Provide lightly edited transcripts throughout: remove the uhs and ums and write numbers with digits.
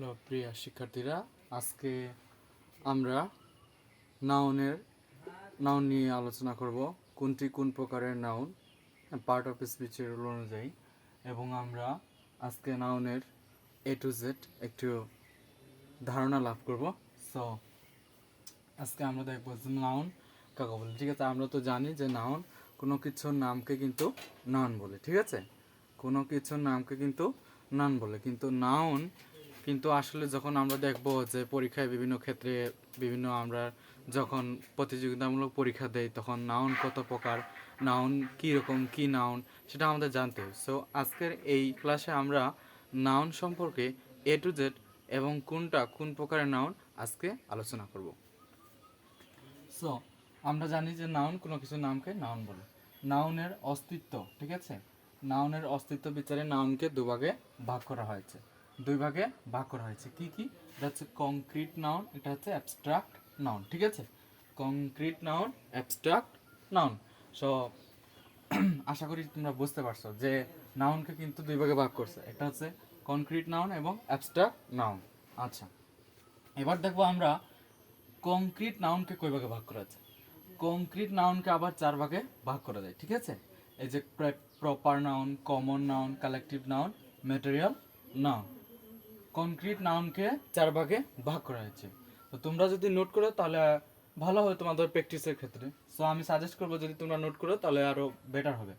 Hello প্রিয় শিক্ষার্থীরা, আজকে আমরা নাউন নিয়ে আলোচনা করব। কোনটি কোন প্রকারের নাউন, পার্ট অফ স্পিচের রুল অনুযায়ী, এবং আমরা আজকে নাউনের এ টু জেড একটু ধারণা লাভ করব। সো আজকে আমরা দেখব যে নাউন কাকে বলে। ঠিক আছে, আমরা তো জানি যে নাউন কোনো কিছুর নামকে কিন্তু নাউন বলে। ঠিক আছে, কোনো কিছুর নামকে কিন্তু নাউন বলে। কিন্তু নাউন কিন্তু আসলে যখন আমরা দেখব যে পরীক্ষায় বিভিন্ন ক্ষেত্রে আমরা যখন প্রতিযোগিতামূলক পরীক্ষা দেই, তখন নাউন কত প্রকার, নাউন কী রকম, কী নাউন, সেটা আমাদের জানতে হবে। সো আজকের এই ক্লাসে আমরা নাউন সম্পর্কে এ টু জেড এবং কোনটা কোন প্রকারের নাউন আজকে আলোচনা করব। সো আমরা জানি যে নাউন কোনো কিছু নামকে নাউন বলে। নাউনের অস্তিত্ব, ঠিক আছে, নাউনের অস্তিত্ব বিচারে নাউনকে দুভাগে ভাগ করা হয়েছে। কি কি? এটা হচ্ছে কংক্রিট নাউন, এটা হচ্ছে অ্যাবস্ট্রাক্ট নাউন। ঠিক আছে, concrete noun, abstract noun. So আশা করি তোমরা বুঝতে পারছো যে নাউনকে কিন্তু দুই ভাগে ভাগ করছে, একটা হচ্ছে কংক্রিট নাউন এবং অ্যাবস্ট্রাক্ট নাউন। আচ্ছা, এবার দেখবো আমরা কংক্রিট নাউনকে কয় ভাগে ভাগ করা আছে। কংক্রিট নাউনকে আবার চার ভাগে ভাগ করা যায়। ঠিক আছে, এই যে proper noun, common noun, collective noun, material noun. Concrete নাউনকে চার ভাগে ভাগ করা হয়েছে। তো তোমরা যদি নোট করো তাহলে ভালো হবে তোমাদের প্র্যাকটিসের ক্ষেত্রে। সো আমি সাজেস্ট করবো যদি তোমরা নোট করো তাহলে আরও বেটার হবে।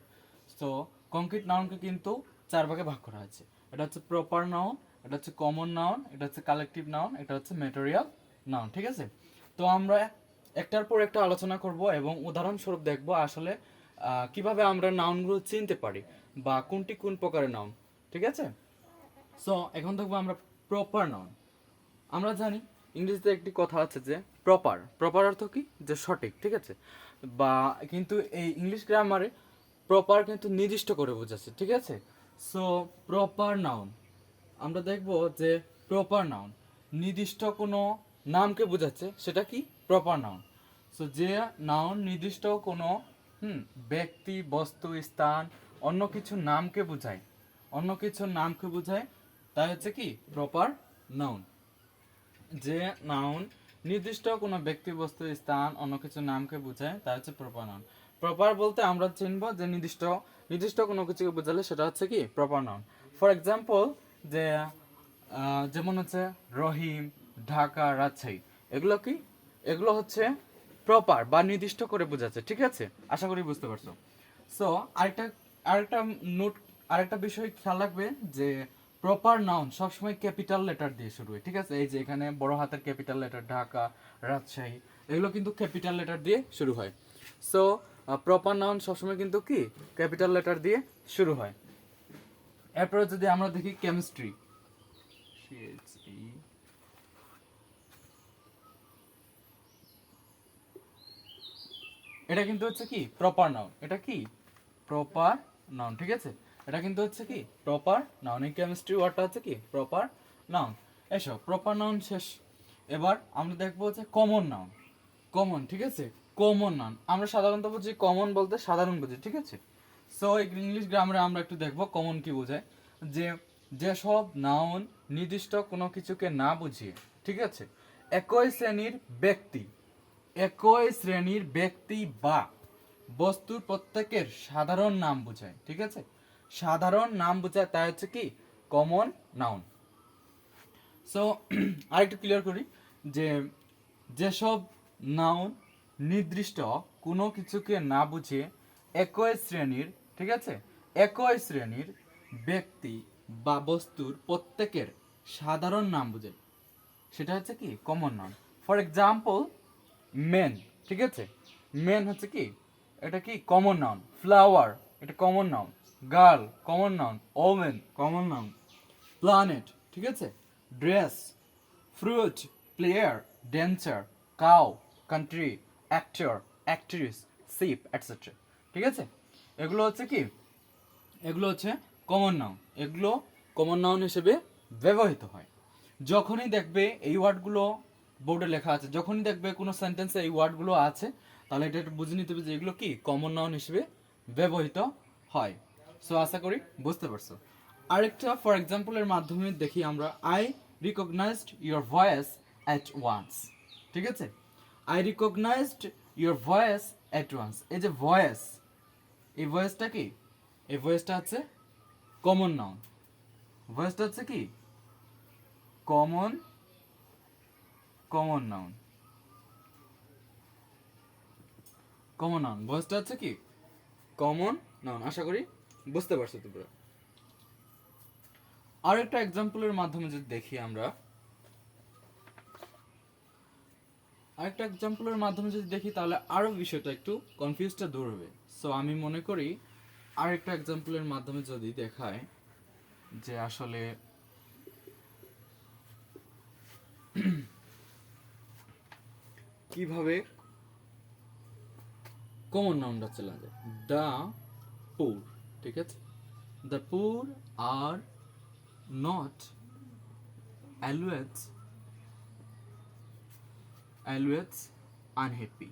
সো কংক্রিট নাউনকে কিন্তু চার ভাগে ভাগ করা হয়েছে। এটা হচ্ছে প্রপার নাউন, এটা হচ্ছে কমন নাউন, এটা হচ্ছে কালেকটিভ নাউন, এটা হচ্ছে ম্যাটেরিয়াল নাউন। ঠিক আছে, তো আমরা একটার পর একটা আলোচনা করব এবং উদাহরণস্বরূপ দেখব আসলে কিভাবে আমরা নাউনগুলো চিনতে পারি বা কোনটি কোন প্রকারের নাউন। ঠিক আছে, সো এখন দেখবো আমরা প্রপার নাউন। আমরা জানি ইংরেজিতে একটি কথা আছে যে প্রপার অর্থ কি, যে সঠিক। ঠিক আছে, বা কিন্তু এই ইংলিশ গ্রামারে প্রপার কিন্তু নির্দিষ্ট করে বোঝাচ্ছে। ঠিক আছে, সো প্রপার নাউন আমরা দেখব যে প্রপার নাউন নির্দিষ্ট কোনো নামকে বোঝাচ্ছে, সেটা কি প্রপার নাউন। সো যে নাউন নির্দিষ্ট কোনো ব্যক্তি, বস্তু, স্থান, অন্য কিছু নামকে বোঝায় তাই হচ্ছে কি প্রপার নাউন। যে নাউন নির্দিষ্ট কোনো ব্যক্তি, বস্তু, স্থান, অন্য কিছু নামকে বোঝায় তা হচ্ছে প্রপার নাউন। প্রপার বলতে আমরা চিনব যে নির্দিষ্ট কোনো কিছুকে বোঝালে সেটা হচ্ছে কি প্রপার নাউন। ফর এক্সাম্পল, যে যেমন হচ্ছে রহিম, ঢাকা, রাজশাহী, এগুলো হচ্ছে প্রপার বা নির্দিষ্ট করে বোঝাচ্ছে। ঠিক আছে, আশা করি বুঝতে পারছো। সো আরেকটা নোট, আরেকটা বিষয় খেয়াল রাখবে যে প্রপার নাউন সবসময় ক্যাপিটাল লেটার দিয়ে শুরু হয়। ঠিক আছে, এই যে এখানে বড় হাতের ক্যাপিটাল লেটার ঢাকা, রাজশাহী, এগুলো কিন্তু ক্যাপিটাল লেটার দিয়ে শুরু হয়। সো প্রপার নাউন সবসময় কিন্তু কি ক্যাপিটাল লেটার দিয়ে শুরু হয়। এরপরে যদি আমরা দেখি কেমিস্ট্রি, এটা কিন্তু হচ্ছে কি প্রপার নাউন, এটা কি প্রপার নাউন। ঠিক আছে, এটা কিন্তু হচ্ছে কি প্রপার নাউন। এই কেমিস্ট্রি ওয়ার্ডটা হচ্ছে কি প্রপার নাউন। এসব প্রপার নাউন শেষ। এবার আমরা দেখবো হচ্ছে কমন নাউন। কমন, ঠিক আছে, কমন নাউন আমরা সাধারণত বুঝি, কমন বলতে সাধারণ বুঝি। ঠিক আছে, সো ইংলিশ গ্রামারে আমরা একটু দেখবো কমন কি বোঝায়। যে যেসব নাউন নির্দিষ্ট কোনো কিছুকে না বুঝিয়ে, ঠিক আছে, একই শ্রেণীর ব্যক্তি বা বস্তুর প্রত্যেকের সাধারণ নাম বোঝায়। ঠিক আছে, সাধারণ নাম বোঝায় তাই হচ্ছে কি কমন নাউন। সো আরেকটু ক্লিয়ার করি যে যেসব নাউন নির্দিষ্ট কোনো কিছুকে না বুঝিয়ে একই শ্রেণীর, ঠিক আছে, একই শ্রেণীর ব্যক্তি বা বস্তুর প্রত্যেকের সাধারণ নাম বোঝায় সেটা হচ্ছে কি common noun. For example men, ঠিক আছে, মেন হচ্ছে কি এটা কি কমন নাউন। ফ্লাওয়ার এটা common noun. Girl common noun. Women common noun. Planet, ঠিক আছে, dress, fruit, player, dancer, cow, country, actor, actress, ship, etcetera. ঠিক আছে, এগুলো হচ্ছে কি, এগুলো হচ্ছে কমন নাউন। এগুলো কমন নাউন হিসেবে ব্যবহৃত হয়। যখনই দেখবে এই ওয়ার্ডগুলো বোর্ডে লেখা আছে, যখনই দেখবে কোনো সেন্টেন্সে এই ওয়ার্ডগুলো আছে, তাহলে এটা একটু বুঝে নিতে হবে যে এগুলো কি কমন নাউন হিসেবে ব্যবহৃত হয়। সো আশা করি বুঝতে পারছো। আরেকটা ফর এক্সাম্পলের মাধ্যমে দেখি আমরা, I recognized your voice at once. ঠিক আছে, I recognized your voice at once. এই যে ভয়েস, এই ভয়েসটা কি, এই ভয়েসটা হচ্ছে কমন নাউন। ভয়েসটা হচ্ছে কি common common noun. Common noun, ভয়েসটা হচ্ছে কি কমন নাউন। আশা করি বুঝতে পারছো তোমরা। আর একটা এক্সাম্পলের মাধ্যমে যদি দেখি আমরা, আরেকটা এক্সাম্পলের মাধ্যমে যদি দেখি তাহলে আরো বিষয়টা একটু কনফিউজটা দূর হবে। সো আমি মনে করি আরেকটা এক্সাম্পলের মাধ্যমে যদি দেখায় যে আসলে কিভাবে কমন নাউনটা চলে যায়। দ্য পুর, ঠিক আছে, the poor are not always unhappy.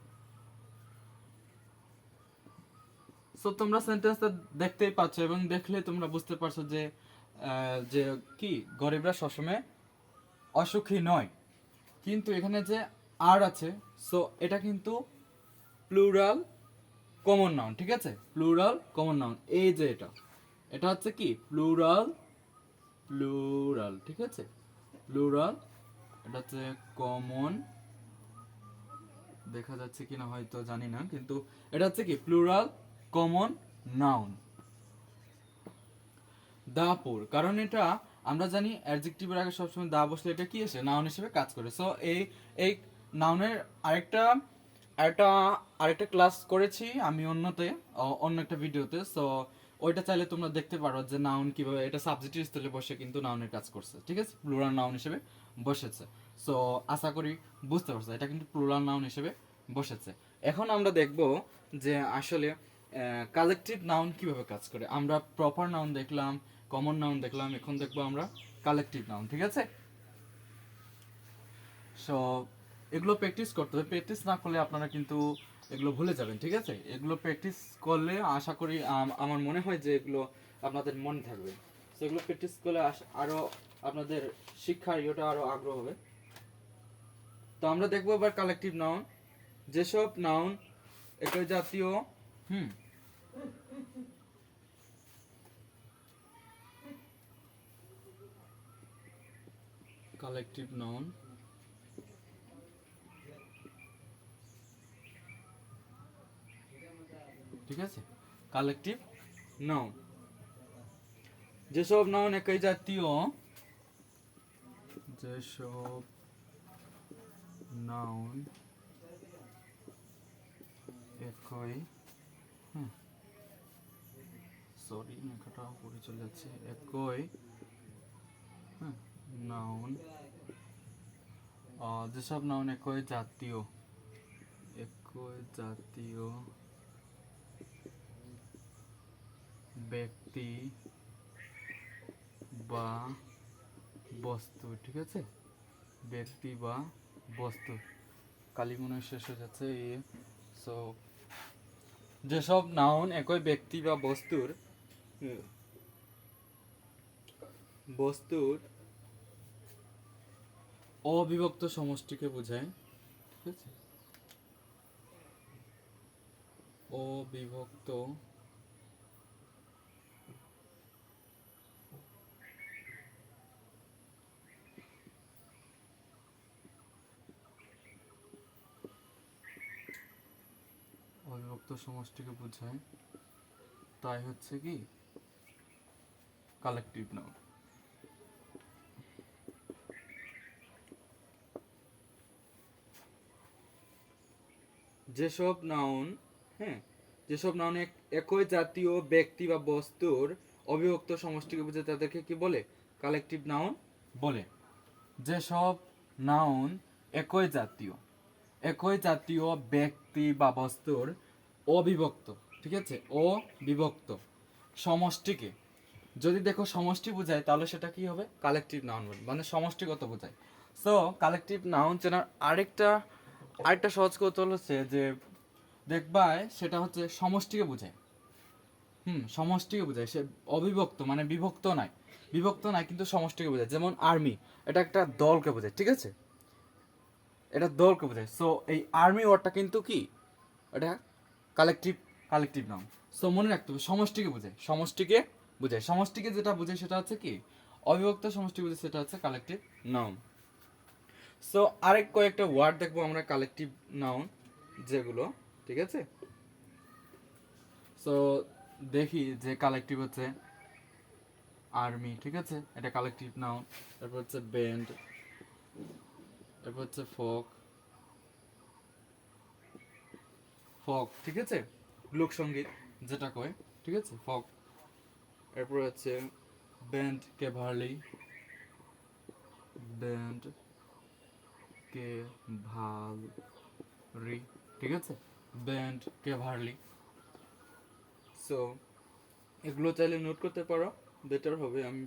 So তোমরা সেন্টেন্সটা দেখতেই পাচ্ছ এবং দেখলে তোমরা বুঝতে পারছো যে যে কি গরিবরা সবসময় অসুখী নয়। কিন্তু এখানে যে আর আছে, সো এটা কিন্তু প্লুরাল কমন নাউন। ঠিক আছে, প্লুরাল কমন নাউন। এই যে এটা হচ্ছে কি প্লুরাল, ঠিক আছে, প্লুরাল। এটা হচ্ছে কমন, দেখা যাচ্ছে কিনা হয়তো জানি না, কিন্তু এটা হচ্ছে কি প্লুরাল কমন নাউন। দা পুর, কারণ এটা আমরা জানি অ্যাডজেক্টিভের আগে সবসময় দা বসলে এটা কি আসে, নাউন হিসেবে কাজ করে। সো এই নাউনের আরেকটা আরেকটা আরেকটা ক্লাস করেছি আমি অন্য একটা ভিডিওতে। সো ওইটা চাইলে তোমরা দেখতে পারো যে নাউন কিভাবে এটা সাবজেক্টের স্থলে বসে কিন্তু নাউনের কাজ করছে। ঠিক আছে, প্লুরাল নাউন হিসেবে বসেছে। সো আশা করি বুঝতে পারছো, এটা কিন্তু প্লুরাল নাউন হিসেবে বসেছে। এখন আমরা দেখব যে আসলে কালেকটিভ নাউন কিভাবে কাজ করে। আমরা প্রপার নাউন দেখলাম, কমন নাউন দেখলাম, এখন দেখবো আমরা কালেকটিভ নাউন। ঠিক আছে, সো এগুলো প্র্যাকটিস করতে হবে। প্র্যাকটিস না করলে আপনারা কিন্তু এগুলো ভুলে যাবেন। ঠিক আছে, এগুলো প্র্যাকটিস করলে আশা করি আমার মনে হয় যে এগুলো আপনাদের মনে থাকবে। সো এগুলো প্র্যাকটিস করলে আরো আপনাদের শিক্ষার ইয়েটা আরো আগ্রহ হবে। তো আমরা দেখবো এবার কালেকটিভ নাউন। যেসব নাউন একই জাতীয় কালেকটিভ নাউন, ঠিক আছে, কালেকটিভ নাউন। যেসব নাউন একই জাতীয়, যেসব নাউন একই, সরি লেখাটা উপরে চলে যাচ্ছে, একই নাউন, যেসব নাউন একই জাতীয় ব্যক্তি বা বস্তু। ঠিক আছে, ব্যক্তি বা বস্তু, কালি মনে হয় শেষ হয়ে যাচ্ছে। সো যেসব নাউন একই ব্যক্তি বা বস্তুর অবিভক্ত সমষ্টিকে বোঝায়। ঠিক আছে, অবিভক্ত সমষ্টিকে বোঝায়, তাই হচ্ছে কি কালেকটিভ নাউন। যেসব নাউন যেসব নাউন একই জাতীয় ব্যক্তি বা বস্তুর অবিভক্ত সমষ্টিকে বোঝায় তাদেরকে কি বলে, কালেকটিভ নাউন বলে। যেসব নাউন একই জাতীয় ব্যক্তি বা বস্তুর অবিভক্ত, ঠিক আছে, অবিভক্ত সমষ্টিকে যদি দেখো সমষ্টি বোঝায় তাহলে সেটা কি হবে, কালেকটিভ নাউন বলে, মানে সমষ্টিগত বোঝায়। সো কালেকটিভ নাউন চেনার আরেকটা সহজ কৌশল হচ্ছে যে দেখবা সেটা হচ্ছে সমষ্টিকে বোঝায়। সমষ্টিকে বোঝায়, সে অবিভক্ত মানে বিভক্ত নয়। বিভক্ত না, কিন্তু সমষ্টিকে বোঝায়। যেমন আর্মি, এটা একটা দলকে বোঝায়, ঠিক আছে, এটা দলকে বোঝায়। সো এই আর্মি ওয়ার্ডটা কিন্তু কি, এটা কালেকটিভ কালেকটিভ নাউন। সো মনে রাখতে হবে সমষ্টিকে বোঝায়, সমষ্টিকে বোঝায়, সমষ্টিকে যেটা বোঝায় সেটা হচ্ছে কি অবিভক্ত, সমষ্টি বোঝায় সেটা হচ্ছে কালেকটিভ নাউন। সো আরেক কয়েকটা ওয়ার্ড দেখবো আমরা কালেকটিভ নাউন যেগুলো, ঠিক আছে। সো দেখি যে কালেকটিভ হচ্ছে আর্মি, ঠিক আছে, এটা কালেকটিভ নাউন। তারপর হচ্ছে ব্যান্ড, তারপর হচ্ছে ফোক, ফোক, ঠিক আছে, লোকসঙ্গীত যেটা কয়, ঠিক আছে, ফোক। এরপর হচ্ছে ব্যান্ড কেভারলি, ব্যান্ড কেভালরি, ঠিক আছে, ব্যান্ড কেভারলি। সো এগুলো চাইলে নোট করতে পারো, বেটার হবে আমি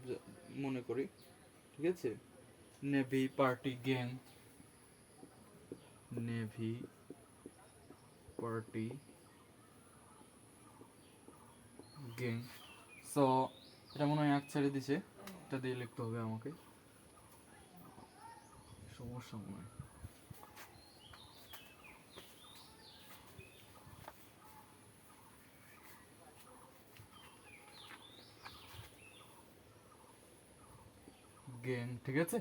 মনে করি, ঠিক আছে। Navy party gang, navy party gang. So এটা মনে হয় এক ছেড়ে দিছে, এটা দিয়ে লিখতে হবে আমাকে, সমস্যা মনে হয়। গ্যাং, ঠিক আছে,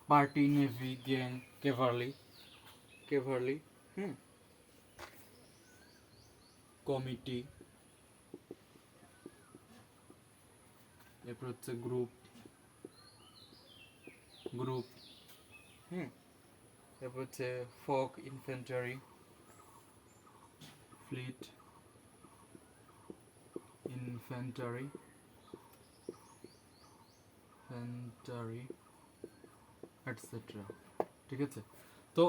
পার্টি, নেভি, গ্যাং, কেভারলি, কেভারলি, হুম, কমিটি, এরপর হচ্ছে গ্রুপ, গ্রুপ, হুম, এরপর হচ্ছে ফোক ইনফ্যান্টারি, ফ্লিট ইনফ্যান্টারি, ফ্যান্টারি, এটসেট্রা, ঠিক আছে। তো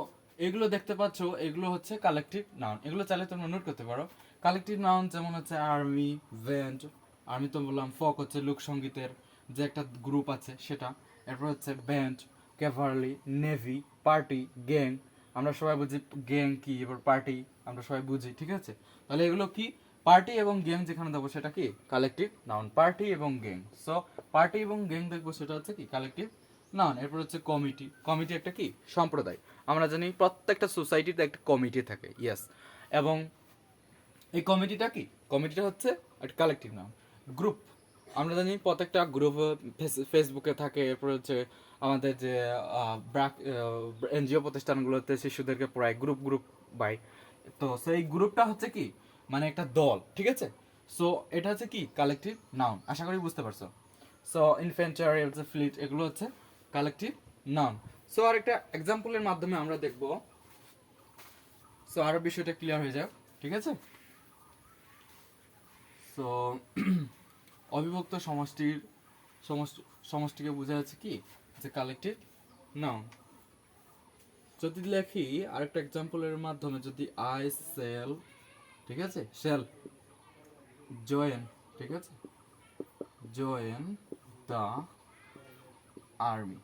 এগুলো দেখতে পাচ্ছ, এগুলো হচ্ছে কালেকটিভ নাউন, এগুলো চাইলে তোমরা নোট করতে পারো। কালেকটিভ নাউন যেমন হচ্ছে আর্মি, ব্যান্ড, আর্মি তো বললাম, ফোক হচ্ছে লোকসঙ্গীতের যে একটা গ্রুপ আছে সেটা, এরপর হচ্ছে ব্যান্ড, ক্যাভারলি, নেভি, পার্টি, গ্যাং, আমরা সবাই বুঝি গ্যাং কি, এবার পার্টি আমরা সবাই বুঝি, ঠিক আছে। তাহলে এগুলো কি, পার্টি এবং গ্যাং যেখানে দেবো সেটা কি কালেকটিভ নাউন, পার্টি এবং গ্যাং। সো পার্টি এবং গ্যাং দেখবো সেটা হচ্ছে কি কালেকটিভ নাউন। এরপর হচ্ছে কমিটি, কমিটি একটা কি সম্প্রদায়, আমরা জানি প্রত্যেকটা সোসাইটিতে একটা কমিটি থাকে, ইয়েস। এবং এই কমিটিটা কি, কমিটিটা হচ্ছে একটা কালেকটিভ নাউন। গ্রুপ, আমরা জানি প্রত্যেকটা গ্রুপ ফেসবুকে থাকে, এরপর হচ্ছে আমাদের যে এনজিও প্রতিষ্ঠানগুলোতে শিশুদেরকে পড়ায় গ্রুপ গ্রুপ বাই, তো সেই গ্রুপটা হচ্ছে কি মানে একটা দল, ঠিক আছে। সো এটা হচ্ছে কি কালেকটিভ নাউন, আশা করি বুঝতে পারছো। সো ইনফ্যান্টারি, হচ্ছে ফ্লিট, এগুলো হচ্ছে কালেকটিভ নাউন। সো আরেকটা এক্সাম্পলের মাধ্যমে আমরা দেখব, সো আরো বিষয়টা ক্লিয়ার হয়ে যাক, ঠিক আছে। সো অবিভক্ত সমষ্টির সমষ্টিকে বোঝা যাচ্ছে কি যে কালেকটিভ নাউন। যদি লেখি আরেকটা এক্সাম্পলের মাধ্যমে, যদি আই সেল, ঠিক আছে, সেল জয়েন, ঠিক আছে, join the army,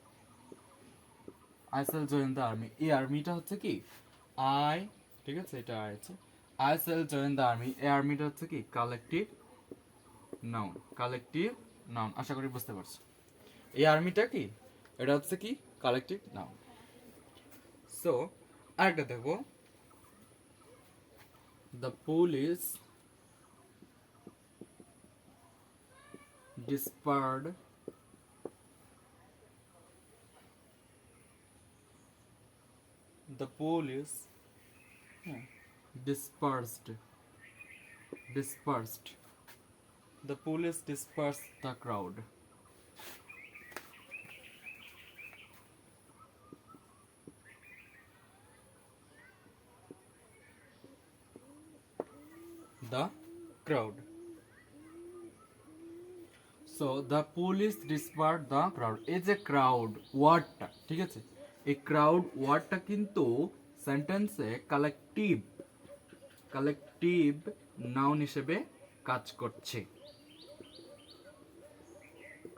I shall join the army, এই আর্মিটা হচ্ছে কি আই, ঠিক আছে, এটা আই আছে, I shall join the army, এই আর্মিটা হচ্ছে কি কালেকটিভ নাউন, কালেকটিভ নাউন, আশা করি বুঝতে পারছো। এই আর্মিটা কি, এটা হচ্ছে কি কালেকটিভ নাউন। সো আরেকটা দেখো, the police dispersed the police dispersed dispersed the police dispersed the crowd. The crowd. So the police dispersed the crowd. এই যে crowd ওয়ার্ডটা, ঠিক আছে, এই crowd ওয়ার্ডটা কিন্তু সেন্টেন্সে কালেকটিভ নাউন হিসেবে কাজ করছে,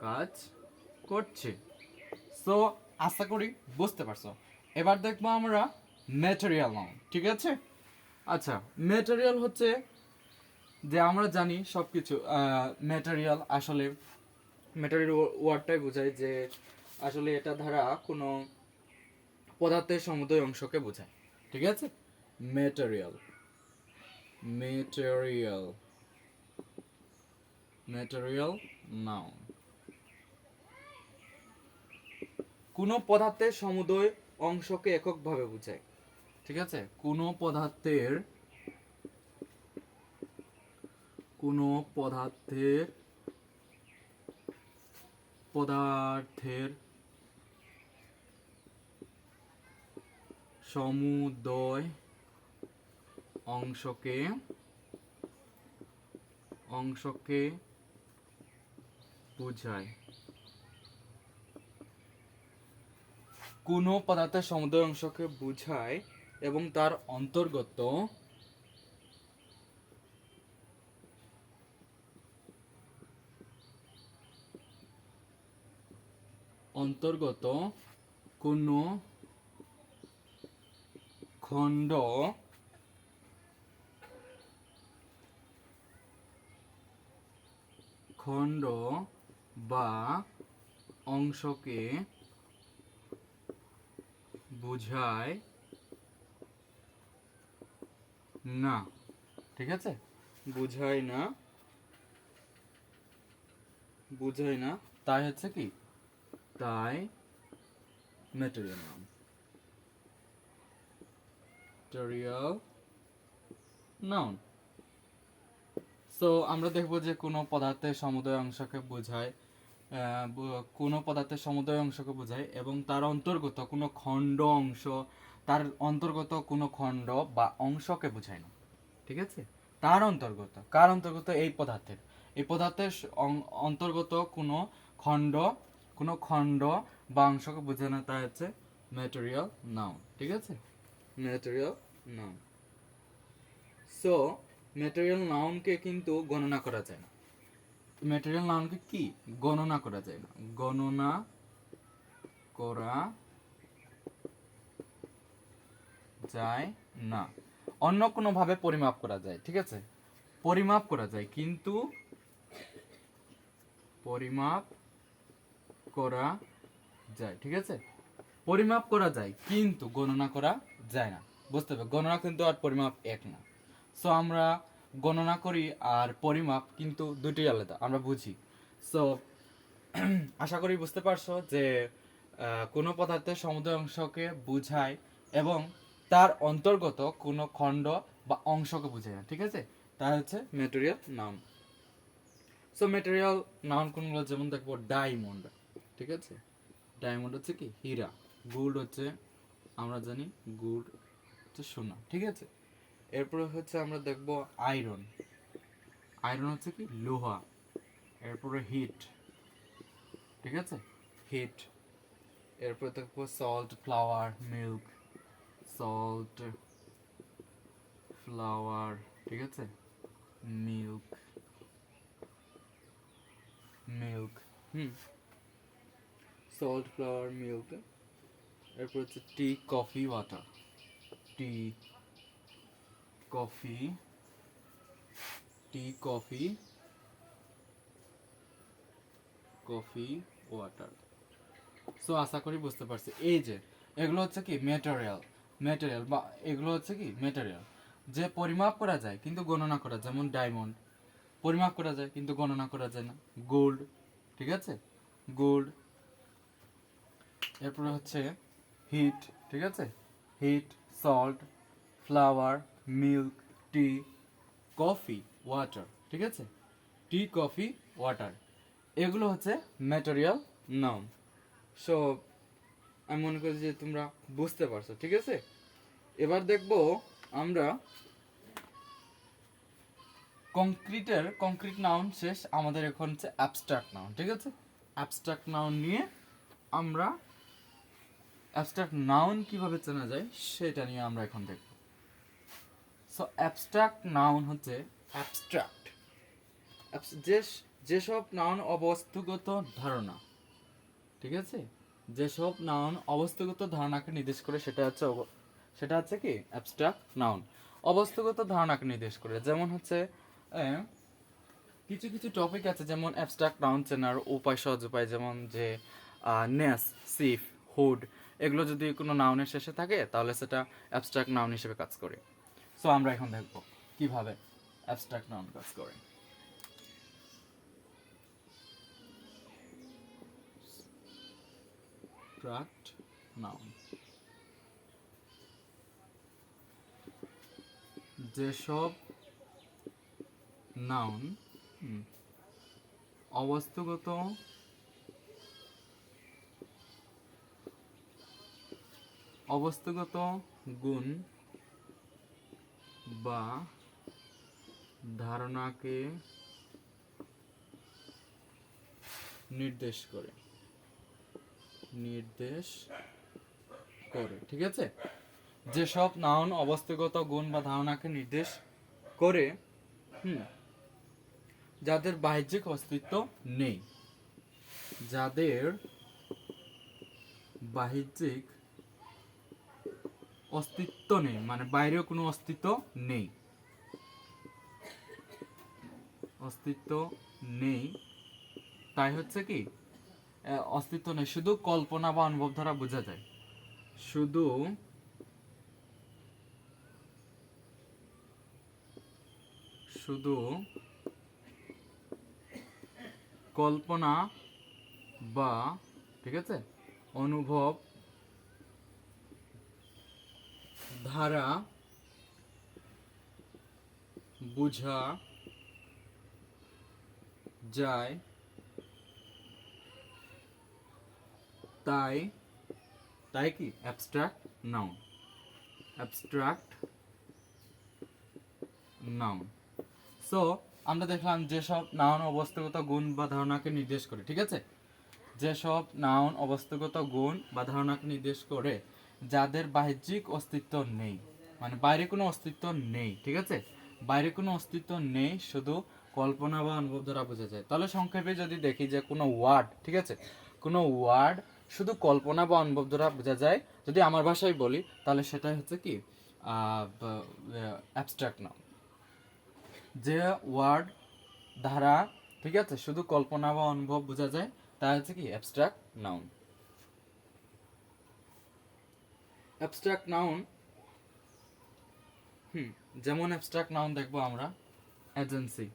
কাজ করছে। সো আশা করি বুঝতে পারছো। এবার দেখবো আমরা ম্যাটেরিয়াল নাউন, ঠিক আছে। আচ্ছা, ম্যাটেরিয়াল হচ্ছে যে আমরা জানি সব কিছু, ম্যাটেরিয়াল আসলে ম্যাটেরিয়াল ওয়ার্ডটাই বোঝায় যে আসলে এটা দ্বারা কোনো পদার্থের সমুদয় অংশকে বোঝায়। ঠিক আছে, ম্যাটেরিয়াল, ম্যাটেরিয়াল, ম্যাটেরিয়াল নাউন। কোনো পদার্থের সমুদয় অংশকে এককভাবে বোঝায়। ঠিক আছে, কোনো পদার্থের পদার্থের সমুদয় অংশকে বোঝায়। কোনো পদার্থের সমুদয় অংশকে বোঝায় এবং তার অন্তর্গত কোনো খণ্ড বা অংশকে বোঝায় না। ঠিক আছে, বোঝায় না তাই হচ্ছে কি, তাই material noun. Material noun. So আমরা দেখব যে কোনো পদার্থের সমুদয় অংশকে বোঝায়, কোনো পদার্থের সমুদয় অংশকে বোঝায় এবং তার অন্তর্গত কোনো খণ্ড অংশ, তার অন্তর্গত কোনো খণ্ড বা অংশকে বোঝায় না। ঠিক আছে, তার অন্তর্গত, কার অন্তর্গত? এই পদার্থের অন্তর্গত কোনো খণ্ড বা অংশকে বোঝায় না, তা হচ্ছে ম্যাটেরিয়াল নাউন। ঠিক আছে, ম্যাটেরিয়াল নাউন। সো ম্যাটেরিয়াল নাউনকে কিন্তু গণনা করা যায় না। ম্যাটেরিয়াল নাউনকে কি গণনা করা যায় না, গণনা করা যায় না। অন্য কোনো ভাবে পরিমাপ করা যায়। ঠিক আছে, পরিমাপ করা যায়, কিন্তু পরিমাপ করা যায়। ঠিক আছে, পরিমাপ করা যায় কিন্তু গণনা করা যায় না। বুঝতে হবে, গণনা কিন্তু আর পরিমাপ এক না। সো আমরা গণনা করি আর পরিমাপ কিন্তু দুটোই আলাদা, আমরা বুঝি। সো আশা করি বুঝতে পারছো যে কোনো পদার্থের সমুদয় অংশকে বোঝায় এবং তার অন্তর্গত কোনো খণ্ড বা অংশকে বোঝায় না। ঠিক আছে, তা হচ্ছে material noun. So material noun কোনগুলো, যেমন দেখবো ডায়মন্ড। ঠিক আছে, ডায়মন্ড হচ্ছে কি হীরা, গোল্ড হচ্ছে আমরা জানি গোল্ড হচ্ছে সোনা। ঠিক আছে, এরপরে হচ্ছে আমরা দেখব আয়রন, আয়রন হচ্ছে কি লোহা। এরপরে হিট, ঠিক আছে, হিট। এরপরে দেখবো salt, flower, milk, salt, flower, ঠিক আছে, milk, milk, salt, flower, milk. এরপর হচ্ছে টি, কফি, ওয়াটার, টি, কফি, টি, কফি, কফি, ওয়াটার। সো আশা করি বুঝতে পারছি। এই যে এগুলো হচ্ছে কি ম্যাটেরিয়াল, ম্যাটেরিয়াল বা এগুলো হচ্ছে কি ম্যাটেরিয়াল যে পরিমাপ করা যায় কিন্তু গণনা করা, যেমন ডায়মন্ড পরিমাপ করা যায় কিন্তু গণনা করা যায় না। গোল্ড, ঠিক আছে, গোল্ড। এরপরে হচ্ছে হিট, ঠিক আছে, হিট, সল্ট, ফ্লাওয়ার, মিল্ক, টি, কফি, ওয়াটার, ঠিক আছে, টি, কফি, ওয়াটার, এগুলো হচ্ছে ম্যাটেরিয়াল নাউন। সো আমি মনে করি যে তোমরা বুঝতে পারছো। ঠিক আছে, এবার দেখবো আমরা কংক্রিট নাউন শেষ, আমাদের এখন হচ্ছে অ্যাবস্ট্রাক্ট নাউন। ঠিক আছে, অ্যাবস্ট্রাক্ট নাউন নিয়ে আমরা অ্যাবস্ট্রাক্ট নাউন কিভাবে চেনা যায় সেটা নিয়ে আমরা এখন দেখব। সো অ্যাবস্ট্রাক্ট নাউন হচ্ছে অ্যাবস্ট্রাক্ট, যেসব নাউন অবস্তুগত ধারণা, ঠিক আছে, যেসব নাউন অবস্তুগত ধারণাকে নির্দেশ করে সেটা হচ্ছে কি অ্যাবস্ট্রাক্ট নাউন, অবস্তুগত ধারণাকে নির্দেশ করে। যেমন হচ্ছে কিছু কিছু টপিক আছে যেমন অ্যাবস্ট্রাক্ট নাউন চেনার উপায়, সহজ উপায়, যেমন যে নেস, সিফ, হুড, এগুলো যদি কোনো নাউনের শেষে থাকে তাহলে সেটা অ্যাবস্ট্রাক্ট নাউন হিসেবে কাজ করে। সো আমরা এখন দেখব কিভাবে অ্যাবস্ট্রাক্ট নাউন কাজ করে। অ্যাবস্ট্রাক্ট নাউন, যেসব নাউন অবস্তুগত গুণ বা ধারণাকে নির্দেশ করে, ঠিক আছে? যেসব নাউন অবস্থাগত গুণ বা ধারণাকে নির্দেশ করে, যাদের বাহ্যিক অস্তিত্ব নেই, যাদের বাহ্যিক অস্তিত্ব নেই, মানে বাইরেও কোনো অস্তিত্ব নেই, তাই হচ্ছে কি অস্তিত্ব নেই, শুধু কল্পনা বা অনুভব দ্বারা বোঝা যায়, শুধু কল্পনা বা, ঠিক আছে, অনুভব ধারা বোঝা যায়, তাই কি অ্যাবস্ট্রাক্ট নাউন। সো আমরা দেখলাম যেসব নাউন অবস্থাগত গুণ বা ধারণাকে নির্দেশ করে, ঠিক আছে, যেসব নাউন অবস্থাগত গুণ বা ধারণাকে নির্দেশ করে, যাদের বাহ্যিক অস্তিত্ব নেই, মানে বাইরে কোনো অস্তিত্ব নেই, ঠিক আছে, বাইরে কোনো অস্তিত্ব নেই, শুধু কল্পনা বা অনুভব দ্বারা বোঝা যায়। তাহলে সংক্ষেপে যদি দেখি যে কোনো ওয়ার্ড, ঠিক আছে, কোনো ওয়ার্ড শুধু কল্পনা বা অনুভব দ্বারা বোঝা যায়, যদি আমার ভাষায় বলি তাহলে সেটাই হচ্ছে কি অ্যাবস্ট্রাক্ট নাউন। যে ওয়ার্ড ধারা, ঠিক আছে, শুধু কল্পনা বা অনুভব বোঝা যায়, তা হচ্ছে কি অ্যাবস্ট্রাক্ট নাউন। অ্যাবস্ট্রাক্ট নাউন, যেমন অ্যাবস্ট্রাক্ট নাউন দেখবো আমরা এজেন্সি,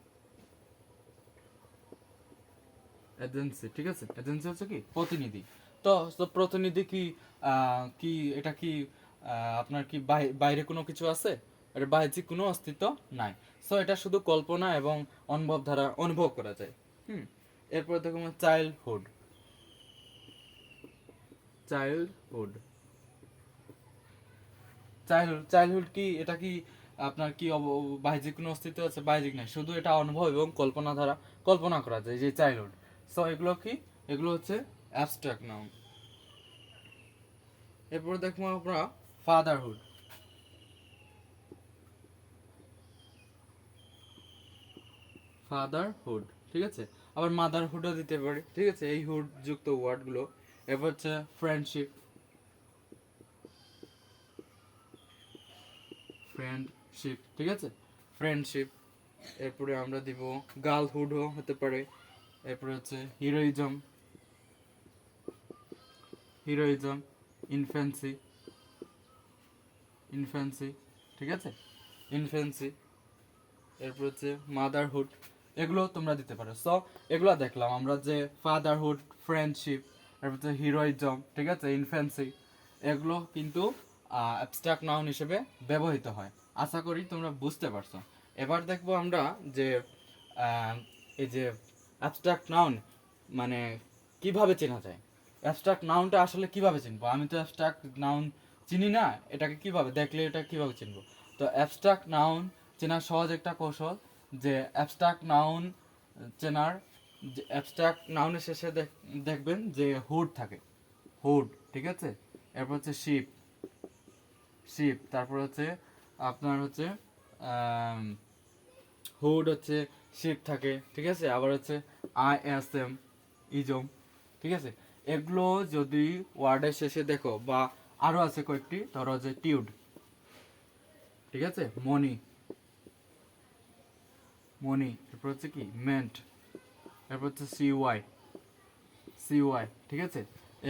ঠিক আছে, এজেন্সি হচ্ছে কি প্রতিনিধি। তো প্রতিনিধি কি কি এটা কি আপনার কি বাইরে কোনো কিছু আছে, এর বাহ্যিক কোনো অস্তিত্ব নাই, সো এটা শুধু কল্পনা এবং অনুভব দ্বারা অনুভব করা যায়। এরপর দেখো চাইল্ডহুড, চাইল্ডহুড কি এটা কি আপনার কি বাহ্যিক কোনো অস্তিত্ব আছে? বাহ্যিক নাই, শুধু এটা অনুভব এবং কল্পনা দ্বারা কল্পনা করা যায়, যে চাইল্ডহুড। সো এগুলো কি, এগুলো হচ্ছে অ্যাবস্ট্রাক্ট নাউন। এরপর দেখবো আমরা ফাদারহুড, ঠিক আছে, আবার মাদারহুডও দিতে পারি, ঠিক আছে, এই হুড যুক্ত ওয়ার্ডগুলো। এরপর হচ্ছে ফ্রেন্ডশিপ, ঠিক আছে, ফ্রেন্ডশিপ। এরপরে আমরা দিব গার্লহুডও হতে পারে। এরপরে হচ্ছে হিরোইজম, ইনফ্যান্সি, ঠিক আছে, ইনফ্যান্সি। এরপর হচ্ছে মাদারহুড, এগুলো তোমরা দিতে পারো। সো এগুলো দেখলাম আমরা, যে ফাদারহুড, ফ্রেন্ডশিপ, এরপর হচ্ছে হিরোইজম, ঠিক আছে, ইনফ্যান্সি, এগুলো কিন্তু অ্যাবস্ট্রাক্ট নাউন হিসেবে ব্যবহৃত হয়। আশা করি তোমরা বুঝতে পারছো। এবার দেখবো আমরা যে এই যে অ্যাবস্ট্রাক্ট নাউন মানে কিভাবে চেনা যায়, অ্যাবস্ট্রাক্ট নাউনটা আসলে কিভাবে চিনবো? আমি তো অ্যাবস্ট্রাক্ট নাউন চিনি না, এটাকে কিভাবে দেখলে এটা কিভাবে চিনবো? তো অ্যাবস্ট্রাক্ট নাউন চেনার সহজ একটা কৌশল, যে অ্যাবস্ট্রাক্ট নাউন চেনার, অ্যাবস্ট্রাক্ট নাউনের শেষে দেখবেন যে হুড থাকে, ঠিক আছে, এরপর হচ্ছে শিপ, তারপর হচ্ছে আপনার হচ্ছে হুড হচ্ছে শিপ থাকে, ঠিক আছে, আবার হচ্ছে ISM, ইজম, ঠিক আছে। এগুলো যদি ওয়ার্ডের শেষে দেখো, বা আরো আছে কয়েকটি, ধরো যে টিউড, ঠিক আছে, মনি, এরপর হচ্ছে কি মেন্ট, এরপর হচ্ছে সিওয়াই, ঠিক আছে,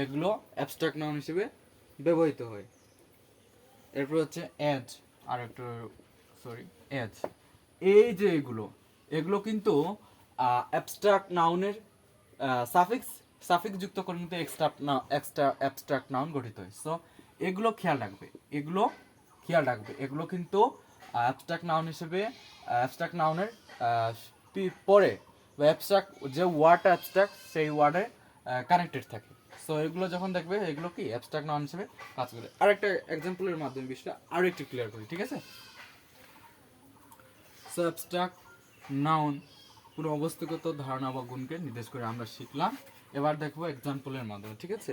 এগুলো অ্যাবস্ট্রাক্ট নাউন হিসেবে ব্যবহৃত হয়। এরপর হচ্ছে এজ, আর একটু সরি, এজ, এই যে এগুলো কিন্তু অ্যাবস্ট্রাক্ট নাউনের সাফিক্স সাফিক্স যুক্ত করে কিন্তু এক্সট্রা অ্যাবস্ট্রাক্ট নাউন গঠিত হয়। সো এগুলো খেয়াল রাখবে, এগুলো কিন্তু অ্যাবস্ট্রাক্ট নাউন হিসেবে অ্যাবস্ট্রাক্ট নাউনের পরে বা অ্যাবস্ট্রাক্ট যে ওয়ার্ডটা অ্যাবস্ট্রাক্ট সেই ওয়ার্ডে কানেক্টেড থাকে। সো এগুলো যখন দেখবে এগুলো কি অ্যাবস্ট্রাক্ট নাউন হিসেবে কাজ করে। আরেকটা এক্সাম্পলের মাধ্যমে বিষয়টা আরো একটু ক্লিয়ার করি, ঠিক আছে। সো অ্যাবস্ট্রাক্ট নাউন কোনো অবস্থাগত ধারণা বা গুণকে নির্দেশ করে আমরা শিখলাম। এবার দেখবো এক্সাম্পলের মাধ্যমে, ঠিক আছে।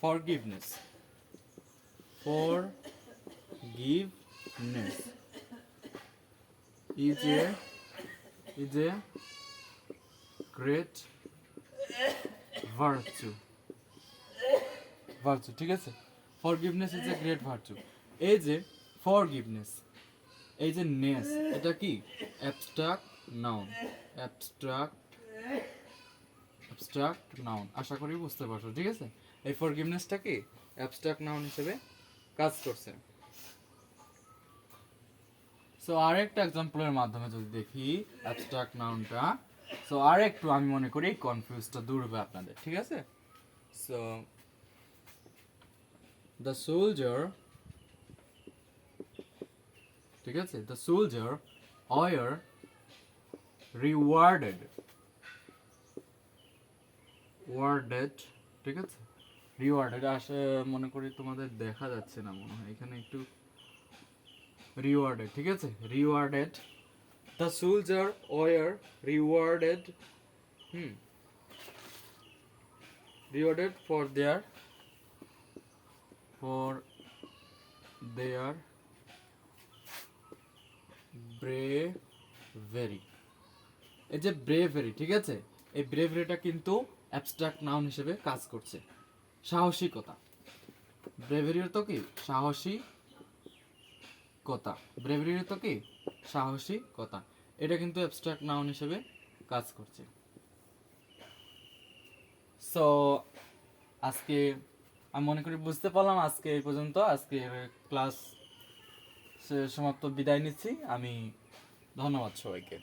Forgiveness is a great virtue, ঠিক আছে। Forgiveness is a great virtue. এই যে ফরগিভনেস, এই যে নেস, এটা কি অ্যাবস্ট্রাক্ট নাউন, অ্যাবস্ট্রাক্ট নাউন, আশা করি বুঝতে পারছো, ঠিক আছে। এই ফরগিভনেসটা কি অ্যাবস্ট্রাক্ট নাউন হিসেবে কাজ করছে। সো আরেকটা এক্সাম্পলের মাধ্যমে যদি দেখি অ্যাবস্ট্রাক্ট নাউনটা, সো আরেকটু আমি মনে করি কনফিউজটা দূর হবে আপনাদের, ঠিক আছে। সো দ্য সোলজার, ঠিক আছে, দ্য সোলজার ওয়ার রিওয়ার্ডেড, ঠিক আছে, রিওয়ার্ডেড আসে, মনে করি তোমাদের দেখা যাচ্ছে না মনে হয়, এখানে একটু রিওয়ার্ডেড, ঠিক আছে, rewarded, the soldier were rewarded, rewarded for their bravery. এই যে ব্রেভেরি, ঠিক আছে, এই ব্রেভেরিটা কিন্তু অ্যাবস্ট্রাক্ট নাউন হিসেবে কাজ করছে। সাহসিকতা, ব্রেভেরির তো কি সাহসিকতা, ব্রেভেরির তো কি সাহসিকতা, এটা কিন্তু অ্যাবস্ট্রাক্ট নাউন হিসেবে কাজ করছে। সো আজকে আমি মনে করি বুঝতে পারলাম। আজকে এই পর্যন্ত, আজকে ক্লাস সমাপ্ত, বিদায় নিচ্ছি আমি। ধন্যবাদ সবাইকে।